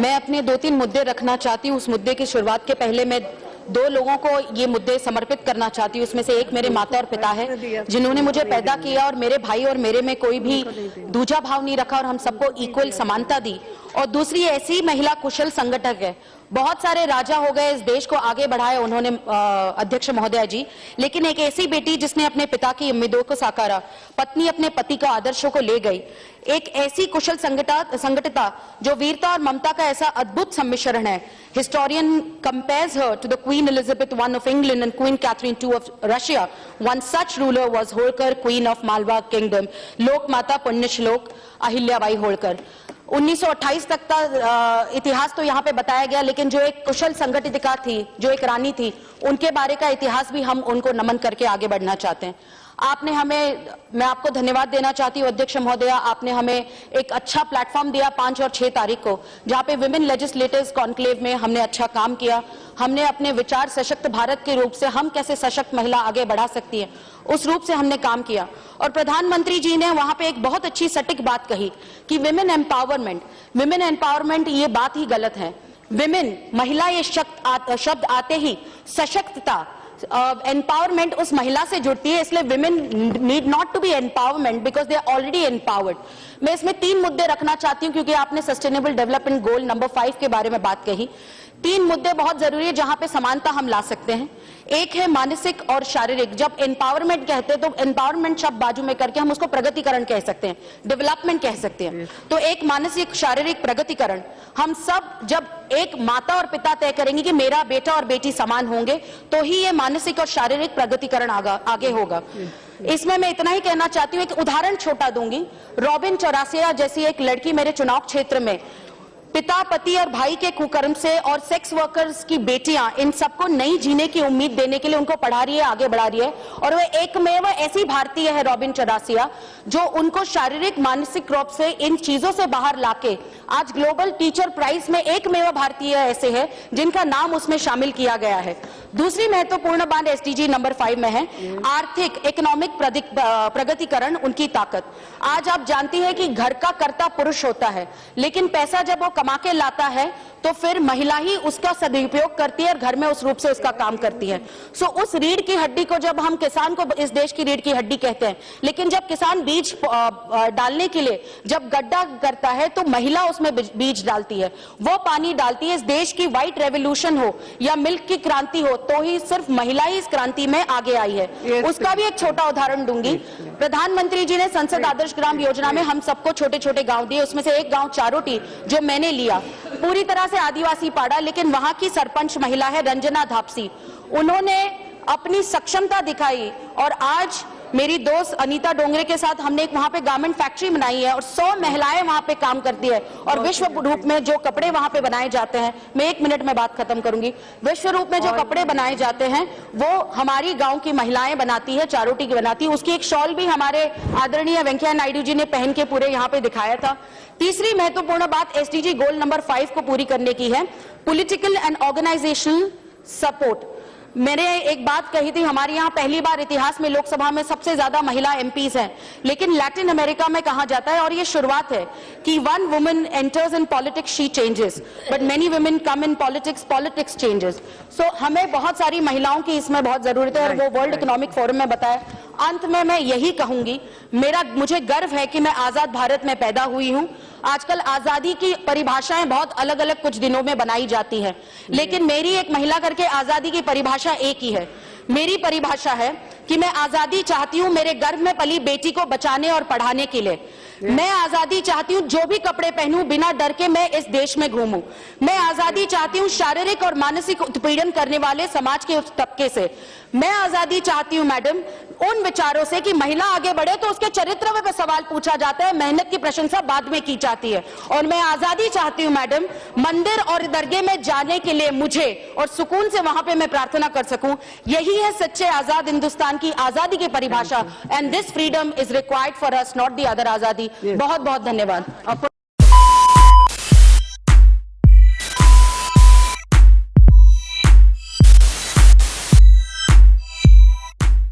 मैं अपने 2-3 मुद्दे रखना चाहती हूँ। उस मुद्दे की शुरुआत के पहले मैं 2 लोगों को ये मुद्दे समर्पित करना चाहती हूँ। उसमें से एक मेरे माता और पिता है, जिन्होंने मुझे पैदा किया और मेरे भाई और मेरे में कोई भी दूजा भाव नहीं रखा और हम सबको इक्वल समानता दी। और दूसरी ऐसी महिला कुशल संगठक है। बहुत सारे राजा हो गए, इस देश को आगे बढ़ाया उन्होंने अध्यक्ष महोदया जी, लेकिन एक ऐसी बेटी जिसने अपने पिता की उम्मीदों को साकारा, पत्नी अपने पति का आदर्शों को ले गई, एक ऐसी कुशल संगठिता जो वीरता और ममता का ऐसा अद्भुत सम्मिश्रण है। Historian compares her to the queen Elizabeth I of England and Queen Catherine II of Russia. One such ruler was Holkar, queen of Malwa kingdom, लोक माता पुण्य श्लोक अहिल्याबाई होलकर। 1928 तक का इतिहास तो यहाँ पे बताया गया, लेकिन जो एक कुशल संगठिका थी, जो एक रानी थी, उनके बारे का इतिहास भी हम उनको नमन करके आगे बढ़ना चाहते हैं। मैं आपको धन्यवाद देना चाहती हूँ अध्यक्ष महोदया, आपने हमें एक अच्छा प्लेटफॉर्म दिया 5 और 6 तारीख को, जहाँ पे विमेन लेजिस्लेटर्स कॉन्क्लेव में हमने अच्छा काम किया। हमने अपने विचार सशक्त भारत के रूप से हम कैसे सशक्त महिला आगे बढ़ा सकती है, उस रूप से हमने काम किया। और प्रधानमंत्री जी ने वहां पे एक बहुत अच्छी सटीक बात कही कि विमेन एम्पावरमेंट ये बात ही गलत है। विमेन, महिला, ये शब्द आते ही सशक्तता, एम्पावरमेंट उस महिला से जुड़ती है, इसलिए women need not to be empowerment because they are already empowered. मैं इसमें 3 मुद्दे रखना चाहती हूँ क्योंकि आपने सस्टेनेबल डेवलपमेंट गोल नंबर 5 के बारे में बात कही। 3 मुद्दे बहुत जरूरी है जहां पे समानता हम ला सकते हैं। एक है मानसिक और शारीरिक। जब एम्पावरमेंट कहते हैं तो एम्पावरमेंट शब्द बाजू में करके हम उसको प्रगतिकरण कह सकते हैं, डेवलपमेंट कह सकते हैं। तो एक मानसिक शारीरिक प्रगतिकरण, हम सब जब एक माता और पिता तय करेंगे कि मेरा बेटा और बेटी समान होंगे, तो ही ये मानसिक और शारीरिक प्रगतिकरण आगे होगा। इसमें मैं इतना ही कहना चाहती हूँ, एक उदाहरण छोटा दूंगी। रॉबिन चौरासिया जैसी एक लड़की मेरे चुनाव क्षेत्र में पिता, पति और भाई के कुकर्म से और सेक्स वर्कर्स की बेटियां, इन सबको नई जीने की उम्मीद देने के लिए उनको पढ़ा रही है, आगे बढ़ा रही है। और वह एकमेव ऐसी भारतीय है रॉबिन चौरासिया जो उनको शारीरिक मानसिक रूप से इन चीजों से बाहर लाके आज ग्लोबल टीचर प्राइज में एकमेव भारतीय ऐसे है जिनका नाम उसमें शामिल किया गया है। दूसरी महत्वपूर्ण बात एसडीजी नंबर 5 में है आर्थिक इकोनॉमिक प्रगतिकरण, उनकी ताकत। आज आप जानती है कि घर का कर्ता पुरुष होता है, लेकिन पैसा जब वो कमा के लाता है तो फिर महिला ही उसका सदुपयोग करती है और घर में उस रूप से उसका काम करती है। सो उस रीढ़ की हड्डी को, जब हम किसान को इस देश की रीढ़ की हड्डी कहते हैं, लेकिन जब किसान बीज डालने के लिए जब गड्ढा करता है तो महिला उसमें बीज डालती है, वो पानी डालती है। इस देश की व्हाइट रेवोल्यूशन हो या मिल्क की क्रांति हो, तो ही सिर्फ महिला ही इस क्रांति में आगे आई है। उसका भी एक छोटा उदाहरण दूंगी। प्रधानमंत्री जी ने संसद आदर्श ग्राम योजना में हम सबको छोटे छोटे गांव दिए, उसमें से एक गांव चारोटी जो मैंने लिया, पूरी तरह से आदिवासी पाड़ा, लेकिन वहां की सरपंच महिला है रंजना धापसी। उन्होंने अपनी सक्षमता दिखाई और आज मेरी दोस्त अनीता डोंगरे के साथ हमने एक वहां पे गारमेंट फैक्ट्री बनाई है और 100 महिलाएं वहां पे काम करती है। और विश्व रूप में जो कपड़े वहां पे बनाए जाते हैं, मैं 1 मिनट में बात खत्म करूंगी, विश्व रूप में जो कपड़े बनाए जाते हैं वो हमारी गांव की महिलाएं बनाती है, चारोटी की बनाती है। उसकी एक शॉल भी हमारे आदरणीय वेंकैया नायडू जी ने पहन के पूरे यहाँ पे दिखाया था। तीसरी महत्वपूर्ण बात एसडीजी गोल नंबर 5 को पूरी करने की है, पॉलिटिकल एंड ऑर्गेनाइजेशनल सपोर्ट। मैंने एक बात कही थी, हमारे यहाँ पहली बार इतिहास में लोकसभा में सबसे ज्यादा महिला एमपीज हैं, लेकिन लैटिन अमेरिका में कहा जाता है, और ये शुरुआत है कि one woman enters in politics, she changes, but many women come in politics, politics changes. So हमें बहुत सारी महिलाओं की इसमें बहुत जरूरत है और वो वर्ल्ड इकोनॉमिक फोरम में बताया। अंत में मैं यही कहूंगी, मुझे गर्व है कि मैं आजाद भारत में पैदा हुई हूं। आजकल आजादी की परिभाषाएं बहुत अलग अलग कुछ दिनों में बनाई जाती हैं, लेकिन मेरी एक महिला करके आजादी की परिभाषा एक ही है। मेरी परिभाषा है कि मैं आजादी चाहती हूं मेरे गर्भ में पली बेटी को बचाने और पढ़ाने के लिए। मैं आजादी चाहती हूं जो भी कपड़े पहनूं बिना डर के मैं इस देश में घूमूं। मैं आजादी चाहती हूं शारीरिक और मानसिक उत्पीड़न करने वाले समाज के उस तबके से। मैं आजादी चाहती हूं मैडम उन विचारों से कि महिला आगे बढ़े तो उसके चरित्र पे सवाल पूछा जाता है, मेहनत की प्रशंसा बाद में की जाती है। और मैं आजादी चाहती हूं मैडम मंदिर और दरगाह में जाने के लिए मुझे और सुकून से वहां पे मैं प्रार्थना कर सकूं। यही है सच्चे आजाद हिंदुस्तान की आजादी की परिभाषा। And this freedom is required for us, not the other आजादी। बहुत बहुत धन्यवाद।